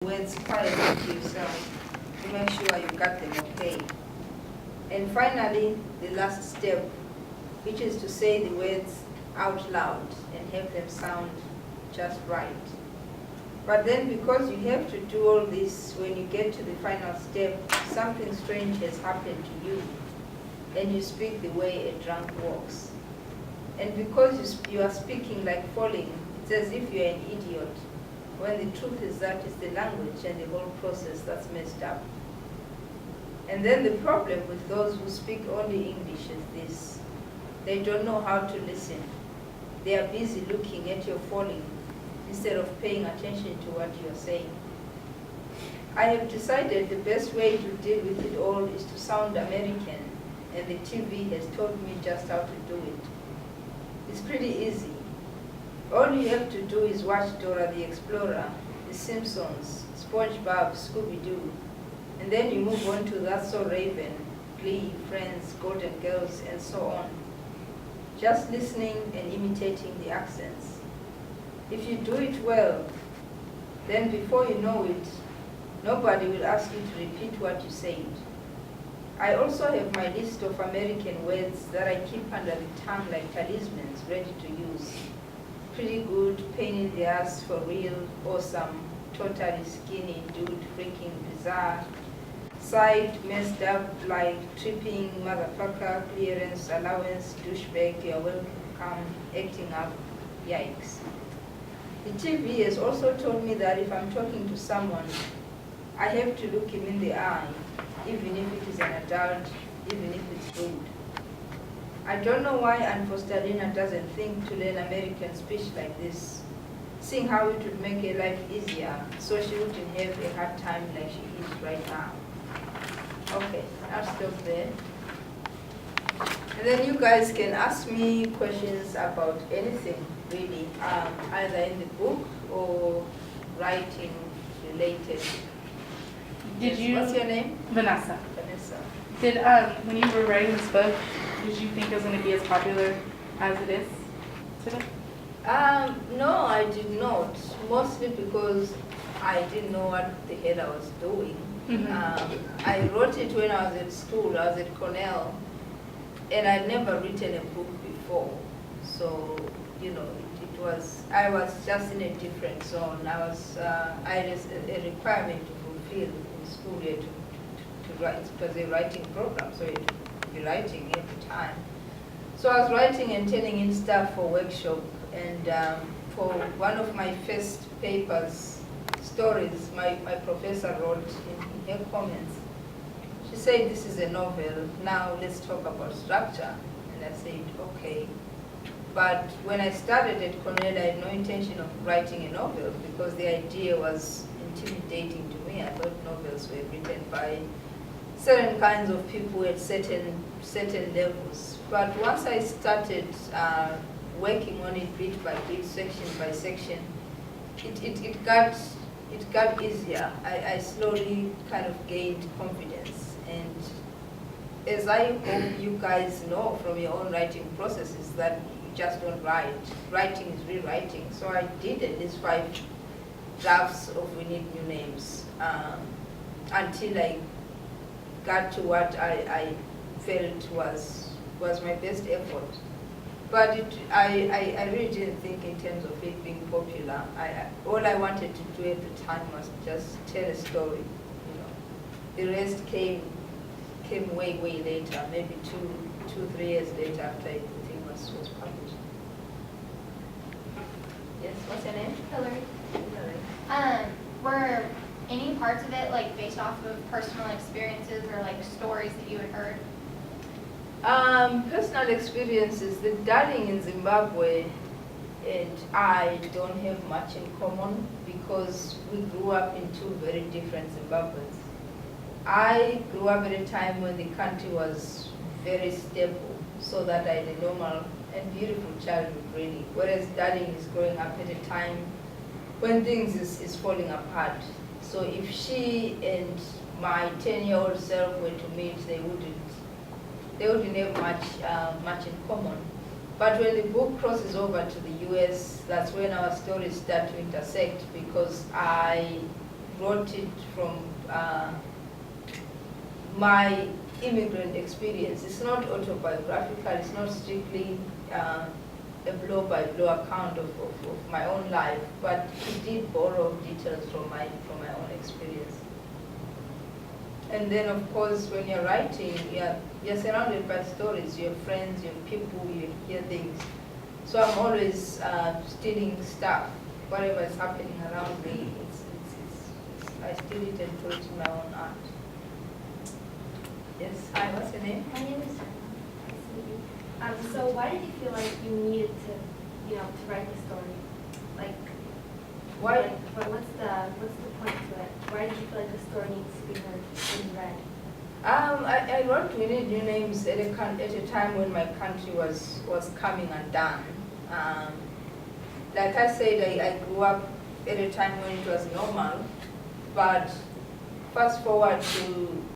words quietly to yourself to make sure you got them okay. And finally, the last step, which is to say the words out loud and have them sound just right. But then because you have to do all this, when you get to the final step, something strange has happened to you, and you speak the way a drunk walks. And because you are speaking like falling, it's as if you're an idiot, when the truth is that it's the language and the whole process that's messed up. And then the problem with those who speak only English is this: they don't know how to listen. They are busy looking at your falling instead of paying attention to what you are saying. I have decided the best way to deal with it all is to sound American, and the TV has taught me just how to do it. It's pretty easy. All you have to do is watch Dora the Explorer, The Simpsons, SpongeBob, Scooby-Doo, and then you move on to That's So Raven, Glee, Friends, Golden Girls, and so on. Just listening and imitating the accents. If you do it well, then before you know it, nobody will ask you to repeat what you said. I also have my list of American words that I keep under the tongue like talismans, ready to use. Pretty good, pain in the ass, for real, awesome, totally skinny, dude, freaking bizarre, side, messed up, like tripping, motherfucker, clearance, allowance, douchebag, you're welcome, acting up, yikes. The TV has also told me that if I'm talking to someone, I have to look him in the eye, even if it is an adult, even if it's rude. I don't know why Aunt Fostalina doesn't think to learn American speech like this, seeing how it would make her life easier, so she wouldn't have a hard time like she is right now. Okay, I'll stop there. And then you guys can ask me questions about anything, really, either in the book or writing related. Did you? What's your name? Vanessa. Vanessa. Did when you were writing this book, did you think it was going to be as popular as it is today? No, I did not. Mostly because I didn't know what the hell I was doing. Mm-hmm. I wrote it when I was at school. I was at Cornell, and I'd never written a book before. So, you know, I was just in a different zone. I had a requirement to fulfill in school here to write. It was a writing program, so you had to be writing every time. So I was writing and turning in stuff for workshop, and for one of my first papers, stories, my professor wrote in her comments. She said, "This is a novel, now let's talk about structure." And I said, okay. But when I started at Cornell, I had no intention of writing a novel because the idea was intimidating to me. I thought novels were written by certain kinds of people at certain levels. But once I started working on it bit by bit, section by section, it got easier. I slowly kind of gained confidence. And as I hope you guys know from your own writing processes, that you just don't write. Writing is rewriting. So I did at least 5 drafts of We Need New Names until I got to what I felt was my best effort. But I really didn't think in terms of it being popular. All I wanted to do at the time was just tell a story. You know, the rest came way later, maybe 2-3 years later after the thing was published. Yes, what's your name? Hillary. Hillary. Were any parts of it like based off of personal experiences or like stories that you had heard? Personal experiences. The darling in Zimbabwe and I don't have much in common because we grew up in 2 very different Zimbabweans. I grew up at a time when the country was very stable, so that I had a normal and beautiful childhood, really. Whereas darling is growing up at a time when things is falling apart. So if she and my 10-year-old self were to meet, they wouldn't have much in common. But when the book crosses over to the US, that's when our stories start to intersect, because I wrote it from my immigrant experience. It's not autobiographical, it's not strictly a blow-by-blow account of my own life, but it did borrow details from my own experience. And then, of course, when you're writing, you're surrounded by stories, you have friends, you have people, you hear things. So I'm always stealing stuff, whatever is happening around me. I steal it and put it in my own art. Yes, hi, what's your name? My name is Sarah. Nice to meet you. So why did you feel like you needed to write the story? Like, Why? What's the point to it? Why did you feel like the story needs to be heard and read? I wrote We Need New Names at a time when my country was coming undone. Like I said, I grew up at a time when it was normal, but fast forward to